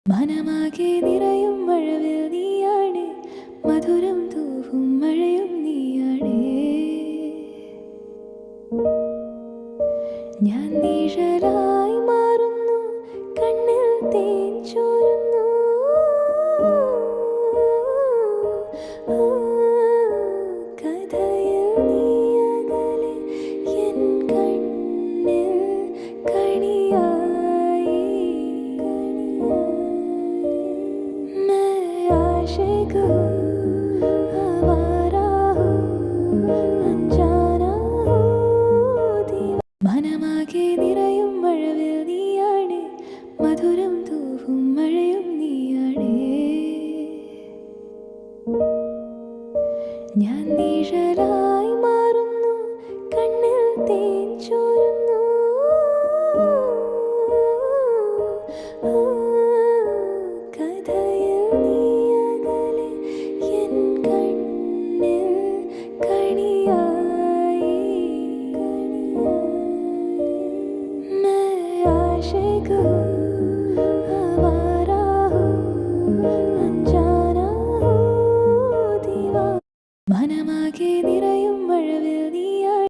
മനമാകെ നിറയും മഴവിൽ നീയാണ്, മധുരം തൂവും മഴയും നീയാണ്. ഞാൻ നിഴലായി മാറുന്നു, കണ്ണിൽ തേൻ ചോരുന്നു. കഥയിൽ നീ അകലെ, എൻ കണ്ണിൽ കണിയായി. मैं आशिक हूँ, आवारा हूँ, अनजाना हूँ, മനമാകെ നിറയും മഴവിൽ നീയാണ്, മധുരം തൂവും മഴയും നീയാണ്. ഞാൻ നിഴലായി മാറുന്നു, കണ്ണിൽ തേൻ ചോരുന്നു. കഥയിൽ നീ അകലെ, എൻ കണ്ണിൽ കണിയായി. मैं आशिक हूँ.